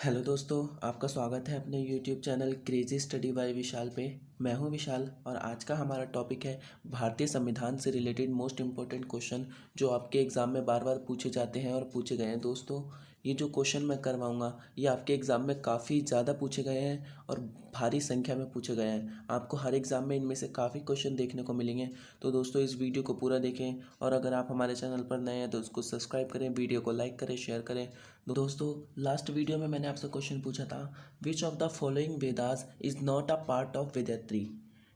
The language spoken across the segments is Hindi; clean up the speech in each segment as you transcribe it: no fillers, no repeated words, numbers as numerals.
हेलो दोस्तों, आपका स्वागत है अपने YouTube channel crazy study by Vishal पे। मैं हूं विशाल और आज का हमारा टॉपिक है भारतीय संविधान से रिलेटेड मोस्ट इम्पोर्टेंट क्वेश्चन जो आपके एग्ज़ाम में बार बार पूछे जाते हैं और पूछे गए हैं। दोस्तों, ये जो क्वेश्चन मैं करवाऊंगा ये आपके एग्ज़ाम में काफ़ी ज़्यादा पूछे गए हैं और भारी संख्या में पूछे गए हैं। आपको हर एग्ज़ाम में इनमें से काफ़ी क्वेश्चन देखने को मिलेंगे। तो दोस्तों, इस वीडियो को पूरा देखें और अगर आप हमारे चैनल पर नए हैं तो उसको सब्सक्राइब करें, वीडियो को लाइक करें, शेयर करें। दोस्तों, लास्ट वीडियो में मैंने आपसे क्वेश्चन पूछा था, which of the following Vedas is not a part of Vedatri.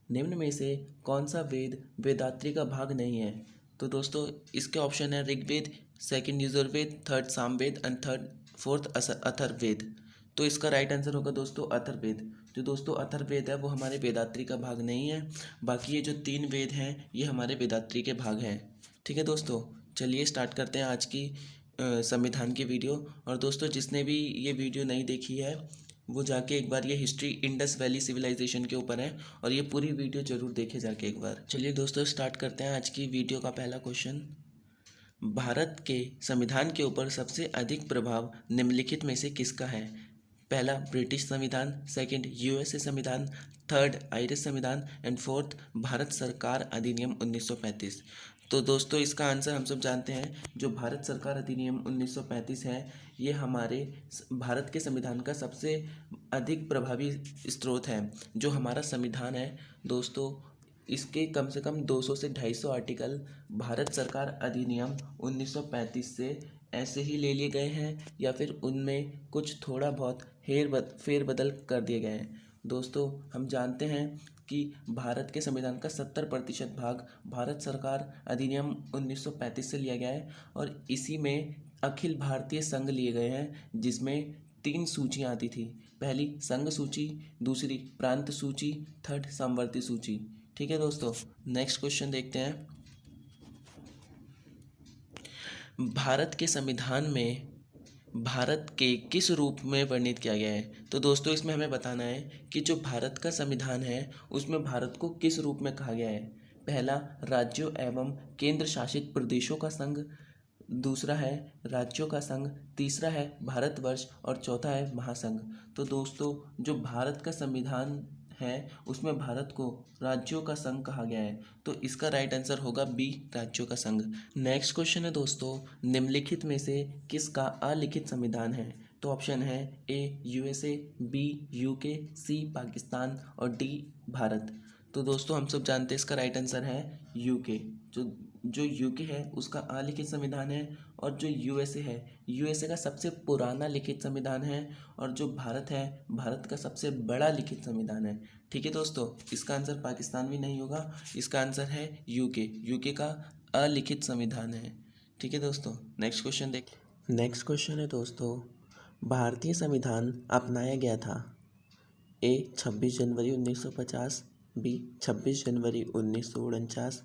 निम्न में से कौन सा वेद वेदात्री का भाग नहीं है। तो दोस्तों, इसके ऑप्शन है Rigveda, second Yajurveda, third Samaveda and fourth Atharvaveda. तो इसका राइट आंसर होगा दोस्तों अथर्ववेद। जो दोस्तों अथर्ववेद है वो हमारे वेदात्री का भाग नहीं है। बाकी ये जो तीन वेद हैं ये हमारे वेदात्री के भाग हैं। ठीक है दोस्तों, चलिए स्टार्ट करते हैं आज की संविधान की वीडियो। और दोस्तों, जिसने भी ये वीडियो नहीं देखी है वो जाके एक बार, ये हिस्ट्री इंडस वैली सिविलाइजेशन के ऊपर है और ये पूरी वीडियो जरूर देखे जाके एक बार। चलिए दोस्तों, स्टार्ट करते हैं आज की वीडियो का पहला क्वेश्चन। भारत के संविधान के ऊपर सबसे अधिक प्रभाव निम्नलिखित में से किसका है। पहला ब्रिटिश संविधान, सेकंड यूएसए संविधान, थर्ड आयरिश संविधान एंड फोर्थ भारत सरकार अधिनियम 1935। तो दोस्तों, इसका आंसर हम सब जानते हैं। जो भारत सरकार अधिनियम 1935 है ये हमारे भारत के संविधान का सबसे अधिक प्रभावी स्रोत है। जो हमारा संविधान है दोस्तों, इसके कम से कम 200 से 250 आर्टिकल भारत सरकार अधिनियम 1935 से ऐसे ही ले लिए गए हैं या फिर उनमें कुछ थोड़ा बहुत फेरबदल कर दिए गए हैं। दोस्तों, हम जानते हैं कि भारत के संविधान का 70% भाग भारत सरकार अधिनियम 1935 से लिया गया है और इसी में अखिल भारतीय संघ लिए गए हैं, जिसमें 3 सूचियाँ आती थी। पहली संघ सूची, दूसरी प्रांत सूची, थर्ड सामवर्ती सूची। ठीक है दोस्तों, नेक्स्ट क्वेश्चन देखते हैं। भारत के संविधान में भारत के किस रूप में वर्णित किया गया है। तो दोस्तों, इसमें हमें बताना है कि जो भारत का संविधान है उसमें भारत को किस रूप में कहा गया है। पहला राज्यों एवं केंद्र शासित प्रदेशों का संघ, दूसरा है राज्यों का संघ, तीसरा है भारतवर्ष और चौथा है महासंघ। तो दोस्तों, जो भारत का संविधान है उसमें भारत को राज्यों का संघ कहा गया है। तो इसका राइट आंसर होगा बी, राज्यों का संघ। नेक्स्ट क्वेश्चन है दोस्तों, निम्नलिखित में से किसका अलिखित संविधान है। तो ऑप्शन है ए यूएसए, बी यूके, सी पाकिस्तान और डी भारत। तो दोस्तों, हम सब जानते हैं इसका राइट आंसर है यूके। जो यूके है उसका अलिखित संविधान है और जो यूएसए है, यूएसए का सबसे पुराना लिखित संविधान है और जो भारत है, भारत का सबसे बड़ा लिखित संविधान है। ठीक है दोस्तों, इसका आंसर पाकिस्तान भी नहीं होगा, इसका आंसर है यूके। यूके का अलिखित संविधान है। ठीक है दोस्तों, नेक्स्ट क्वेश्चन देख। नेक्स्ट क्वेश्चन है दोस्तों, भारतीय संविधान अपनाया गया था। ए 26 जनवरी 1950, बी 26 जनवरी 1949,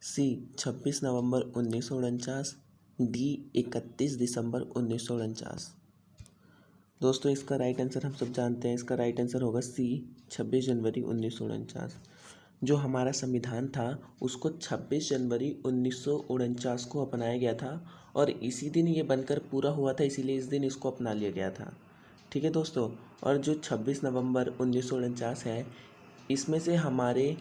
सी 26 नवंबर 1949, डी 31 दिसंबर 1949। दोस्तों, इसका राइट आंसर हम सब जानते हैं, इसका राइट आंसर होगा सी 26 जनवरी 1949। जो हमारा संविधान था उसको 26 जनवरी 1949 को अपनाया गया था और इसी दिन ये बनकर पूरा हुआ था, इसीलिए इस दिन इसको अपना लिया गया था। ठीक है दोस्तों, और जो 26 नवंबर 1949 है इसमें से हमारे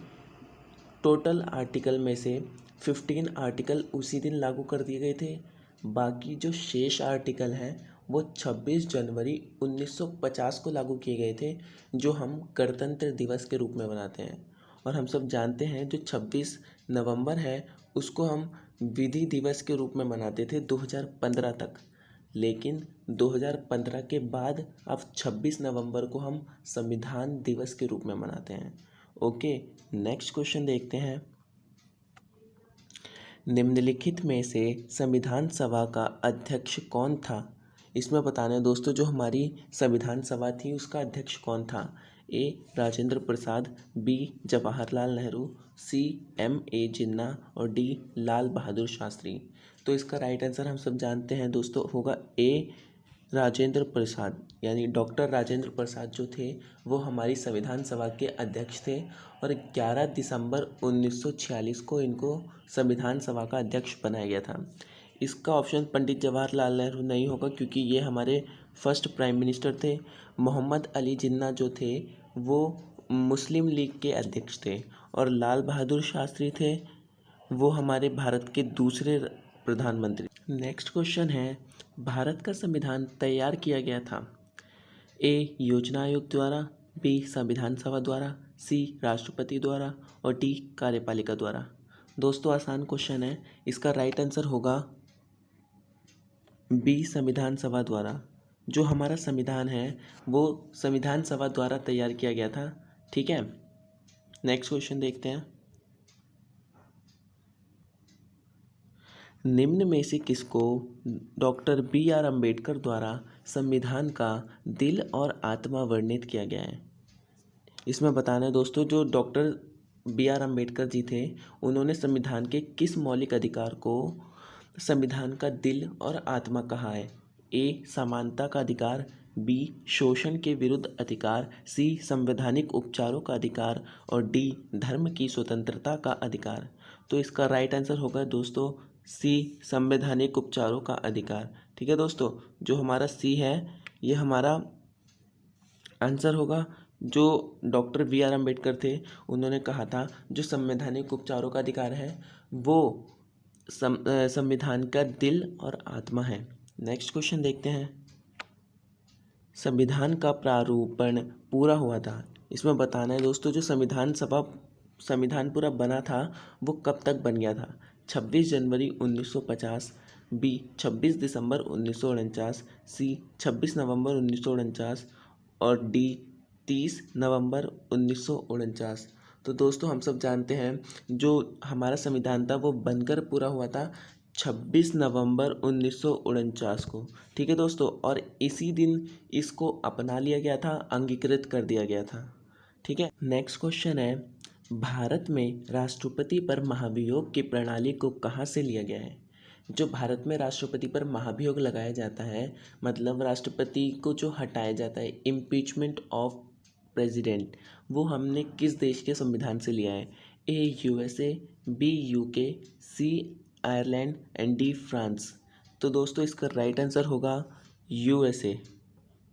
टोटल आर्टिकल में से 15 आर्टिकल उसी दिन लागू कर दिए गए थे। बाकी जो शेष आर्टिकल हैं वो 26 जनवरी 1950 को लागू किए गए थे, जो हम गणतंत्र दिवस के रूप में मनाते हैं। और हम सब जानते हैं जो 26 नवंबर है उसको हम विधि दिवस के रूप में मनाते थे 2015 तक, लेकिन 2015 के बाद अब 26 नवंबर को हम संविधान दिवस के रूप में मनाते हैं। ओके, नेक्स्ट क्वेश्चन देखते हैं। निम्नलिखित में से संविधान सभा का अध्यक्ष कौन था। इसमें बताना है दोस्तों, जो हमारी संविधान सभा थी उसका अध्यक्ष कौन था। ए राजेंद्र प्रसाद, बी जवाहरलाल नेहरू, सी M.A. जिन्ना और डी लाल बहादुर शास्त्री। तो इसका राइट आंसर हम सब जानते हैं दोस्तों, होगा ए राजेंद्र प्रसाद। यानी डॉक्टर राजेंद्र प्रसाद जो थे वो हमारी संविधान सभा के अध्यक्ष थे और 11 दिसंबर 1946 को इनको संविधान सभा का अध्यक्ष बनाया गया था। इसका ऑप्शन पंडित जवाहरलाल नेहरू नहीं होगा क्योंकि ये हमारे फर्स्ट प्राइम मिनिस्टर थे। मोहम्मद अली जिन्ना जो थे वो मुस्लिम लीग के अध्यक्ष थे। और लाल बहादुर शास्त्री थे, वो हमारे भारत के दूसरे प्रधानमंत्री। नेक्स्ट क्वेश्चन है, भारत का संविधान तैयार किया गया था। ए योजना आयोग द्वारा, बी संविधान सभा द्वारा, सी राष्ट्रपति द्वारा और डी कार्यपालिका द्वारा। दोस्तों आसान क्वेश्चन है, इसका राइट आंसर होगा बी संविधान सभा द्वारा। जो हमारा संविधान है वो संविधान सभा द्वारा तैयार किया गया था। ठीक है, नेक्स्ट क्वेश्चन देखते हैं। निम्न में से किसको डॉक्टर बी आर अम्बेडकर द्वारा संविधान का दिल और आत्मा वर्णित किया गया है। इसमें बताना है दोस्तों, जो doctor B R Ambedkar ji थे उन्होंने संविधान के किस मौलिक अधिकार को संविधान का दिल और आत्मा कहा है। ए समानता का अधिकार, बी शोषण के विरुद्ध अधिकार, सी संवैधानिक उपचारों का अधिकार और डी धर्म की स्वतंत्रता का अधिकार। तो इसका राइट आंसर होगा दोस्तों सी संवैधानिक उपचारों का अधिकार। ठीक है दोस्तों, जो हमारा सी है ये हमारा आंसर होगा। जो डॉक्टर बी आर अम्बेडकर थे उन्होंने कहा था जो संवैधानिक उपचारों का अधिकार है वो संविधान का दिल और आत्मा है। नेक्स्ट क्वेश्चन देखते हैं। संविधान का प्रारूपण पूरा हुआ था। इसमें बताना है दोस्तों, जो संविधान पूरा बना था वो कब तक बन गया था। 26 जनवरी 1950, बी 26 दिसंबर 1949, सी 26 नवंबर 1949 और डी 30 नवंबर 1949। तो दोस्तों हम सब जानते हैं जो हमारा संविधान था वो बनकर पूरा हुआ था 26 नवंबर 1949 को। ठीक है दोस्तों, और इसी दिन इसको अपना लिया गया था, अंगीकृत कर दिया गया था। ठीक है, नेक्स्ट क्वेश्चन है, भारत में राष्ट्रपति पर महाभियोग की प्रणाली को कहाँ से लिया गया है। जो भारत में राष्ट्रपति पर महाभियोग लगाया जाता है, मतलब राष्ट्रपति को जो हटाया जाता है, इम्पीचमेंट ऑफ प्रेसिडेंट, वो हमने किस देश के संविधान से लिया है। A USA, B UK, C Ireland and D France. तो दोस्तों इसका राइट आंसर होगा यूएसए।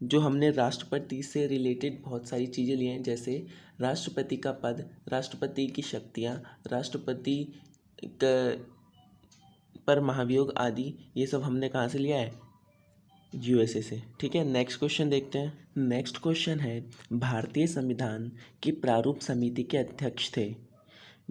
जो हमने राष्ट्रपति से रिलेटेड बहुत सारी चीज़ें ली हैं, जैसे राष्ट्रपति का पद, राष्ट्रपति की शक्तियाँ, राष्ट्रपति पर महाभियोग आदि, ये सब हमने कहाँ से लिया है, यूएसए से। ठीक है, नेक्स्ट क्वेश्चन देखते हैं। नेक्स्ट क्वेश्चन है, भारतीय संविधान की प्रारूप समिति के अध्यक्ष थे।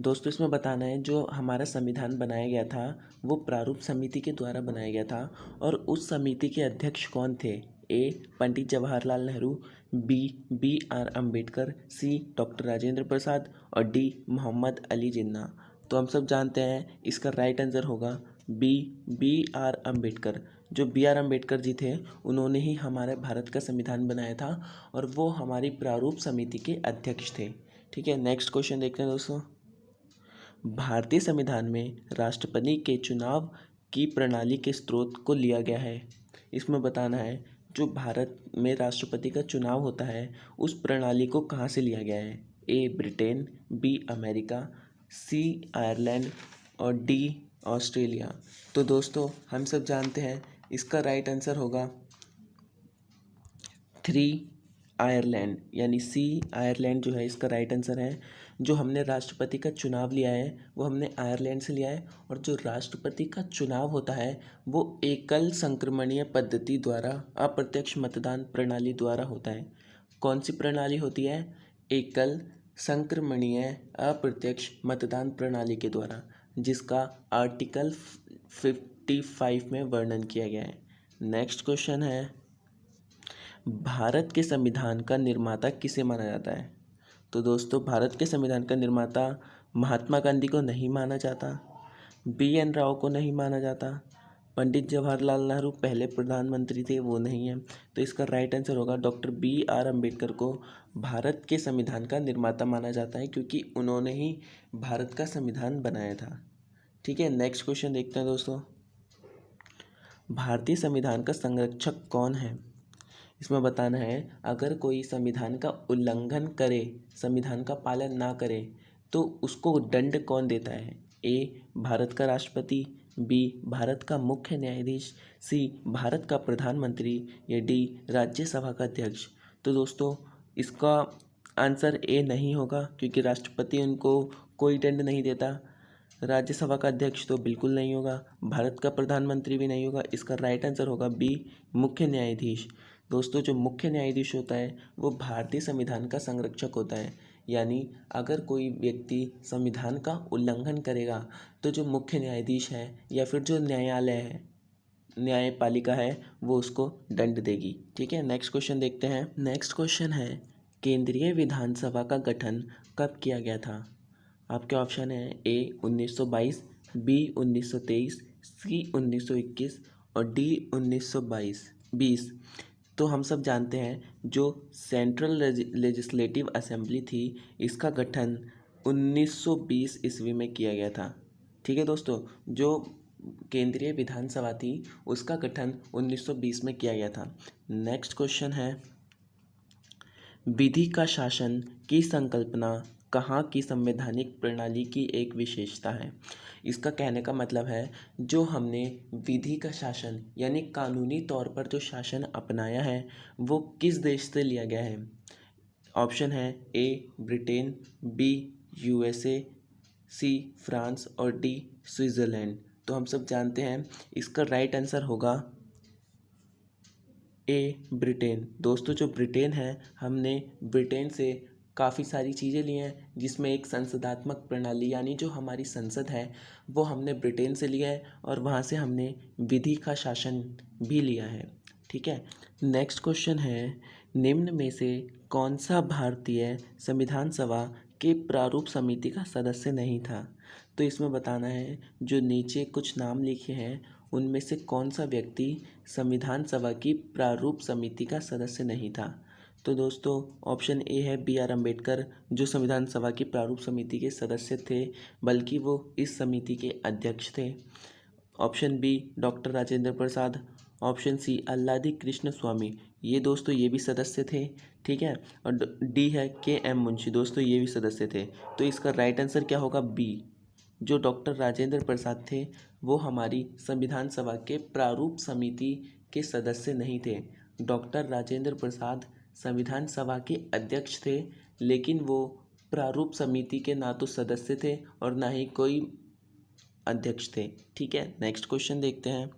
दोस्तों इसमें बताना है जो हमारा संविधान बनाया गया था वो प्रारूप समिति के द्वारा बनाया गया था, और उस समिति के अध्यक्ष कौन थे। A Pandit Jawaharlal Nehru, B R Ambedkar, C doctor Rajendra Prasad और डी मोहम्मद अली जिन्ना। तो हम सब जानते हैं इसका राइट आंसर होगा बी आर अम्बेडकर। जो बी आर अम्बेडकर जी थे उन्होंने ही हमारे भारत का संविधान बनाया था और वो हमारी प्रारूप समिति के अध्यक्ष थे। ठीक है, नेक्स्ट क्वेश्चन देखते हैं दोस्तों। भारतीय संविधान में राष्ट्रपति के चुनाव की प्रणाली के स्रोत को लिया गया है। इसमें बताना है जो भारत में राष्ट्रपति का चुनाव होता है उस प्रणाली को कहाँ से लिया गया है। A Britain, B America, C Ireland और डी ऑस्ट्रेलिया। तो दोस्तों हम सब जानते हैं इसका राइट आंसर होगा 3 आयरलैंड, यानी सी आयरलैंड जो है इसका राइट आंसर है। जो हमने राष्ट्रपति का चुनाव लिया है वो हमने आयरलैंड से लिया है, और जो राष्ट्रपति का चुनाव होता है वो एकल संक्रमणीय पद्धति द्वारा अप्रत्यक्ष मतदान प्रणाली द्वारा होता है। कौन सी प्रणाली होती है, एकल संक्रमणीय अप्रत्यक्ष मतदान प्रणाली के द्वारा, जिसका आर्टिकल 55 में वर्णन किया गया है। नेक्स्ट क्वेश्चन है, भारत के संविधान का निर्माता किसे माना जाता है। तो दोस्तों भारत के संविधान का निर्माता महात्मा गांधी को नहीं माना जाता, BN राव को नहीं माना जाता, पंडित जवाहरलाल नेहरू पहले प्रधानमंत्री थे वो नहीं है। तो इसका राइट आंसर होगा डॉक्टर BR अम्बेडकर को भारत के संविधान का निर्माता माना जाता है, क्योंकि उन्होंने ही भारत का संविधान बनाया था। ठीक है, नेक्स्ट क्वेश्चन देखते हैं दोस्तों। भारतीय संविधान का संरक्षक कौन है। इसमें बताना है अगर कोई संविधान का उल्लंघन करे, संविधान का पालन ना करे, तो उसको दंड कौन देता है। ए भारत का राष्ट्रपति, बी भारत का मुख्य न्यायाधीश, सी भारत का प्रधानमंत्री या डी राज्यसभा का अध्यक्ष। तो दोस्तों इसका आंसर ए नहीं होगा, क्योंकि राष्ट्रपति उनको कोई दंड नहीं देता। राज्यसभा का अध्यक्ष तो बिल्कुल नहीं होगा, भारत का प्रधानमंत्री भी नहीं होगा। इसका राइट आंसर होगा बी मुख्य न्यायाधीश। दोस्तों जो मुख्य न्यायाधीश होता है वो भारतीय संविधान का संरक्षक होता है, यानी अगर कोई व्यक्ति संविधान का उल्लंघन करेगा तो जो मुख्य न्यायाधीश है या फिर जो न्यायालय है, न्यायपालिका है, वो उसको दंड देगी। ठीक है, नेक्स्ट क्वेश्चन देखते हैं। नेक्स्ट क्वेश्चन है केंद्रीय विधानसभा का गठन कब किया गया था? आपके ऑप्शन है ए 1922, बी 1923, सी 1921 और डी 1920। तो हम सब जानते हैं जो सेंट्रल लेजिस्लेटिव असेंबली थी, इसका गठन 1920 ईस्वी में किया गया था। ठीक है दोस्तों, जो केंद्रीय विधानसभा थी उसका गठन 1920 में किया गया था। नेक्स्ट क्वेश्चन है विधि का शासन की संकल्पना कहाँ की संवैधानिक प्रणाली की एक विशेषता है? इसका कहने का मतलब है जो हमने विधि का शासन यानी कानूनी तौर पर जो शासन अपनाया है वो किस देश से लिया गया है? ऑप्शन है A Britain, B USA, C France और डी स्विट्ज़रलैंड। तो हम सब जानते हैं इसका राइट आंसर होगा ए ब्रिटेन। दोस्तों जो ब्रिटेन है, हमने ब्रिटेन से काफ़ी सारी चीज़ें ली हैं, जिसमें एक संसदात्मक प्रणाली यानी जो हमारी संसद है वो हमने ब्रिटेन से लिया है और वहाँ से हमने विधि का शासन भी लिया है। ठीक है, नेक्स्ट क्वेश्चन है निम्न में से कौन सा भारतीय संविधान सभा के प्रारूप समिति का सदस्य नहीं था? तो इसमें बताना है जो नीचे कुछ नाम लिखे हैं उनमें से कौन सा व्यक्ति संविधान सभा की प्रारूप समिति का सदस्य नहीं था। तो दोस्तों ऑप्शन ए है बी आर अम्बेडकर, जो संविधान सभा की प्रारूप समिति के सदस्य थे, बल्कि वो इस समिति के अध्यक्ष थे। ऑप्शन बी डॉक्टर राजेंद्र प्रसाद, ऑप्शन सी अल्लादी कृष्ण स्वामी, ये दोस्तों ये भी सदस्य थे। ठीक है, और डी है के एम मुंशी, दोस्तों ये भी सदस्य थे। तो इसका राइट आंसर क्या होगा? बी, जो डॉक्टर राजेंद्र प्रसाद थे वो हमारी संविधान सभा के प्रारूप समिति के सदस्य नहीं थे। डॉक्टर राजेंद्र प्रसाद संविधान सभा के अध्यक्ष थे, लेकिन वो प्रारूप समिति के ना तो सदस्य थे और ना ही कोई अध्यक्ष थे। ठीक है, नेक्स्ट क्वेश्चन देखते हैं।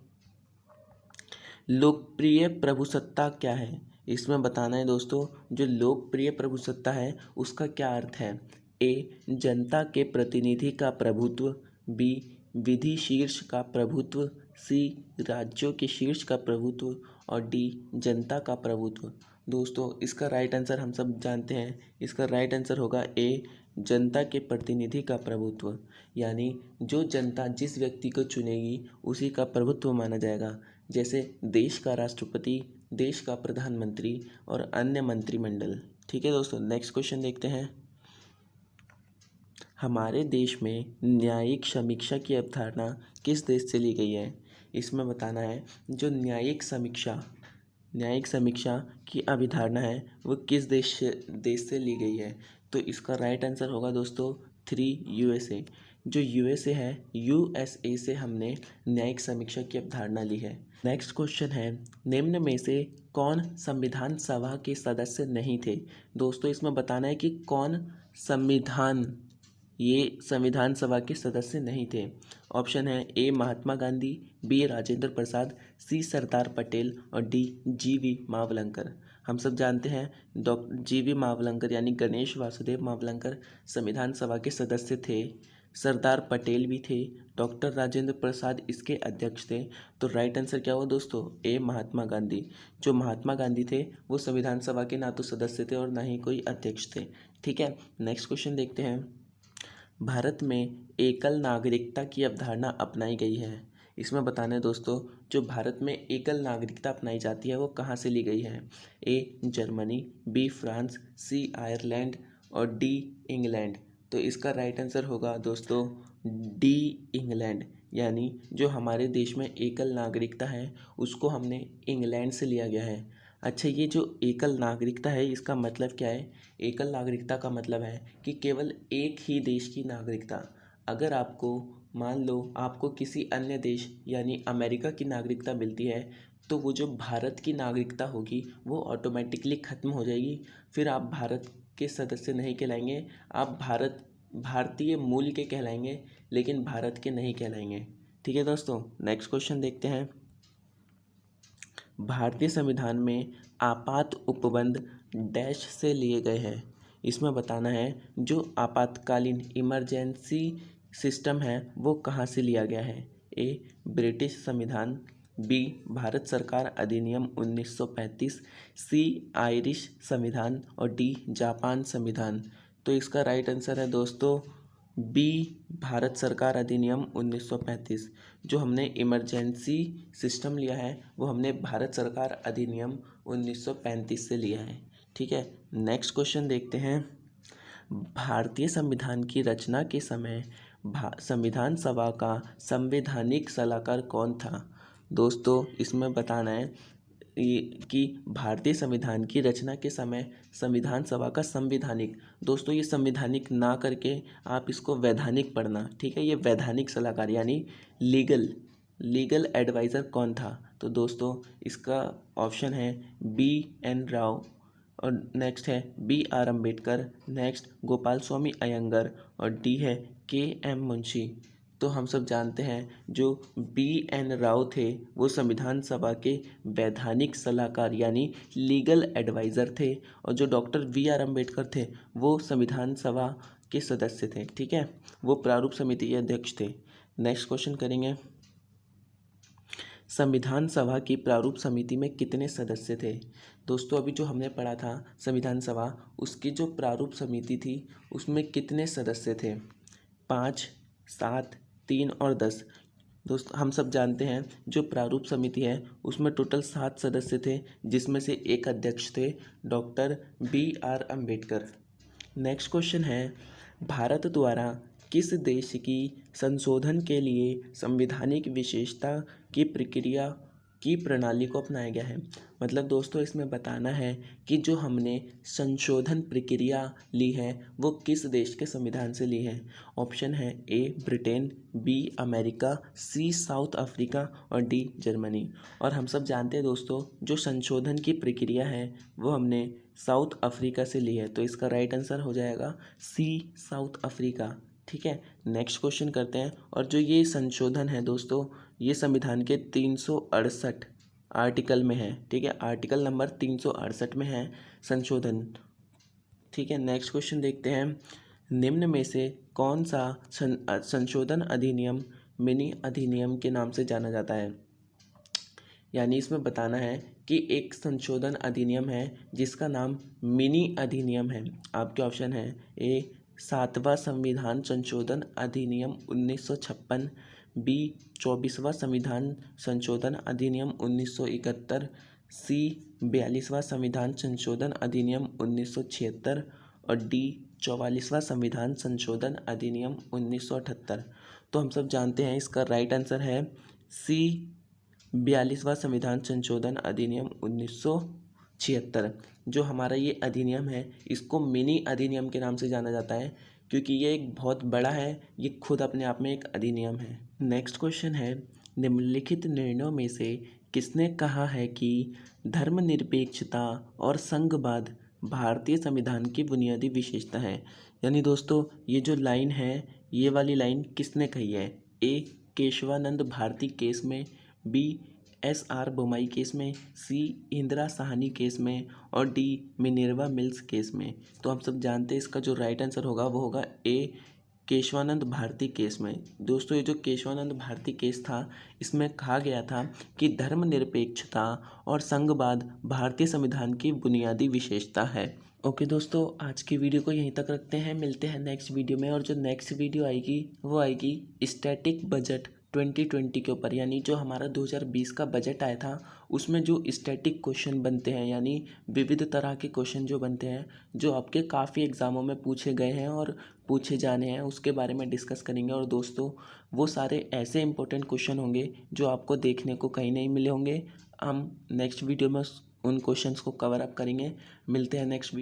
लोकप्रिय प्रभुसत्ता क्या है? इसमें बताना है दोस्तों जो लोकप्रिय प्रभुसत्ता है उसका क्या अर्थ है। ए जनता के प्रतिनिधि का प्रभुत्व, बी विधि शीर्ष का प्रभुत्व, सी राज्यों के शीर्ष का प्रभुत्व और डी जनता का प्रभुत्व। दोस्तों इसका राइट आंसर हम सब जानते हैं, इसका राइट आंसर होगा ए जनता के प्रतिनिधि का प्रभुत्व, यानी जो जनता जिस व्यक्ति को चुनेगी उसी का प्रभुत्व माना जाएगा, जैसे देश का राष्ट्रपति, देश का प्रधानमंत्री और अन्य मंत्रिमंडल। ठीक है दोस्तों, नेक्स्ट क्वेश्चन देखते हैं। हमारे देश में न्यायिक समीक्षा की अवधारणा किस देश से ली गई है? इसमें बताना है जो न्यायिक समीक्षा की अवधारणा है वो किस देश से ली गई है। तो इसका राइट आंसर होगा दोस्तों 3 यूएसए। जो यूएसए है, यूएसए से हमने न्यायिक समीक्षा की अवधारणा ली है। नेक्स्ट क्वेश्चन है निम्न में से कौन संविधान सभा के सदस्य नहीं थे? दोस्तों इसमें बताना है कि कौन संविधान सभा के सदस्य नहीं थे। ऑप्शन है ए महात्मा गांधी, बी राजेंद्र प्रसाद, सी सरदार पटेल और डी जीवी मावलंकर। हम सब जानते हैं डॉक्टर जीवी मावलंकर यानी गणेश वासुदेव मावलंकर संविधान सभा के सदस्य थे, सरदार पटेल भी थे, डॉक्टर राजेंद्र प्रसाद इसके अध्यक्ष थे। तो राइट आंसर क्या हुआ दोस्तों? ए महात्मा गांधी। जो महात्मा गांधी थे वो संविधान सभा के ना तो सदस्य थे और ना ही कोई अध्यक्ष थे। ठीक है, नेक्स्ट क्वेश्चन देखते हैं। भारत में एकल नागरिकता की अवधारणा अपनाई गई है। इसमें बताना है दोस्तों जो भारत में एकल नागरिकता अपनाई जाती है वो कहाँ से ली गई है। A Germany, B France, C Ireland और डी इंग्लैंड। तो इसका राइट आंसर होगा दोस्तों डी इंग्लैंड, यानी जो हमारे देश में एकल नागरिकता है उसको हमने इंग्लैंड से लिया गया है। अच्छा, ये जो एकल नागरिकता है इसका मतलब क्या है? एकल नागरिकता का मतलब है कि केवल एक ही देश की नागरिकता। अगर आपको मान लो आपको किसी अन्य देश यानी अमेरिका की नागरिकता मिलती है, तो वो जो भारत की नागरिकता होगी वो ऑटोमेटिकली ख़त्म हो जाएगी। फिर आप भारत के सदस्य नहीं कहलाएंगे, आप भारतीय मूल के कहलाएंगे, लेकिन भारत के नहीं कहलाएंगे। ठीक है दोस्तों, नेक्स्ट क्वेश्चन देखते हैं। भारतीय संविधान में आपात उपबंध डैश से लिए गए हैं। इसमें बताना है जो आपातकालीन इमरजेंसी सिस्टम है वो कहाँ से लिया गया है। ए ब्रिटिश संविधान, बी भारत सरकार अधिनियम 1935, सी आयरिश संविधान और डी जापान संविधान। तो इसका राइट आंसर है दोस्तों बी भारत सरकार अधिनियम 1935। जो हमने इमरजेंसी सिस्टम लिया है वो हमने भारत सरकार अधिनियम 1935 से लिया है। ठीक है, नेक्स्ट क्वेश्चन देखते हैं। भारतीय संविधान की रचना के समय संविधान सभा का संवैधानिक सलाहकार कौन था। दोस्तों इसमें बताना है कि भारतीय संविधान की रचना के समय संविधान सभा का संवैधानिक, दोस्तों ये संवैधानिक ना करके आप इसको वैधानिक पढ़ना। ठीक है, ये वैधानिक सलाहकार यानी लीगल एडवाइज़र कौन था। तो दोस्तों इसका ऑप्शन है BN राव, और नेक्स्ट है BR अम्बेडकर, नेक्स्ट गोपाल स्वामी अयंगर और डी है KM मुंशी। तो हम सब जानते हैं जो BN राव थे वो संविधान सभा के वैधानिक सलाहकार यानी लीगल एडवाइज़र थे, और जो डॉक्टर BR अम्बेडकर थे वो संविधान सभा के सदस्य थे। ठीक है, वो प्रारूप समिति के अध्यक्ष थे। नेक्स्ट क्वेश्चन करेंगे। संविधान सभा की प्रारूप समिति में कितने सदस्य थे। दोस्तों अभी जो हमने पढ़ा था संविधान सभा, उसकी जो प्रारूप समिति थी उसमें कितने सदस्य थे। 5, 7, 3 और 10। दोस्तों हम सब जानते हैं जो प्रारूप समिति है उसमें टोटल 7 सदस्य थे, जिसमें से एक अध्यक्ष थे doctor BR Ambedkar. Next question है, भारत द्वारा किस देश की संशोधन के लिए संवैधानिक विशेषता की प्रक्रिया की प्रणाली को अपनाया गया है। मतलब दोस्तों इसमें बताना है कि जो हमने संशोधन प्रक्रिया ली है वो किस देश के संविधान से ली है। ऑप्शन है A Britain, B America, C south Africa और डी जर्मनी। और हम सब जानते हैं दोस्तों जो संशोधन की प्रक्रिया है वो हमने साउथ अफ्रीका से ली है, तो इसका राइट आंसर हो जाएगा सी साउथ अफ्रीका। ठीक है, नेक्स्ट क्वेश्चन करते हैं। और जो ये संशोधन है दोस्तों ये संविधान के 368 आर्टिकल में है। ठीक है, आर्टिकल नंबर 368 में है संशोधन। ठीक है, नेक्स्ट क्वेश्चन देखते हैं। निम्न में से कौन सा संशोधन अधिनियम मिनी अधिनियम के नाम से जाना जाता है। यानी इसमें बताना है कि एक संशोधन अधिनियम है जिसका नाम मिनी अधिनियम है। आपके ऑप्शन है ए 7वां संविधान संशोधन अधिनियम 1956, बी 24वां संविधान संशोधन अधिनियम 1971, सी 42वां संविधान संशोधन अधिनियम 1976 और डी 44वां संविधान संशोधन अधिनियम 1978। तो हम सब जानते हैं इसका राइट आंसर है सी 42वां संविधान संशोधन अधिनियम 1976। जो हमारा ये अधिनियम है इसको मिनी अधिनियम के नाम से जाना जाता है क्योंकि ये एक बहुत बड़ा है, ये खुद अपने आप में एक अधिनियम है। नेक्स्ट क्वेश्चन है, निम्नलिखित निर्णयों में से किसने कहा है कि धर्मनिरपेक्षता और संघवाद भारतीय संविधान की बुनियादी विशेषता है। यानी दोस्तों ये जो लाइन है ये वाली लाइन किसने कही है। ए केशवानंद भारती केस में, बी SR बोमाई केस में, सी इंदिरा साहनी केस में और डी मिनर्वा मिल्स केस में। तो हम सब जानते हैं इसका जो राइट आंसर होगा वो होगा ए केशवानंद भारती केस में। दोस्तों ये जो केशवानंद भारती केस था इसमें कहा गया था कि धर्मनिरपेक्षता और संघवाद भारतीय संविधान की बुनियादी विशेषता है। ओके दोस्तों आज की वीडियो को यहीं तक रखते हैं, मिलते हैं नेक्स्ट वीडियो में। और जो नेक्स्ट वीडियो आएगी वो आएगी स्टैटिक बजट 2020 के ऊपर, यानी जो हमारा 2020 का बजट आया था उसमें जो स्टैटिक क्वेश्चन बनते हैं यानी विविध तरह के क्वेश्चन जो बनते हैं जो आपके काफ़ी एग्ज़ामों में पूछे गए हैं और पूछे जाने हैं उसके बारे में डिस्कस करेंगे। और दोस्तों वो सारे ऐसे इंपॉर्टेंट क्वेश्चन होंगे जो आपको देखने को कहीं नहीं मिले होंगे। हम नेक्स्ट वीडियो में उन क्वेश्चंस को कवर अप करेंगे। मिलते हैं नेक्स्ट वीडियो।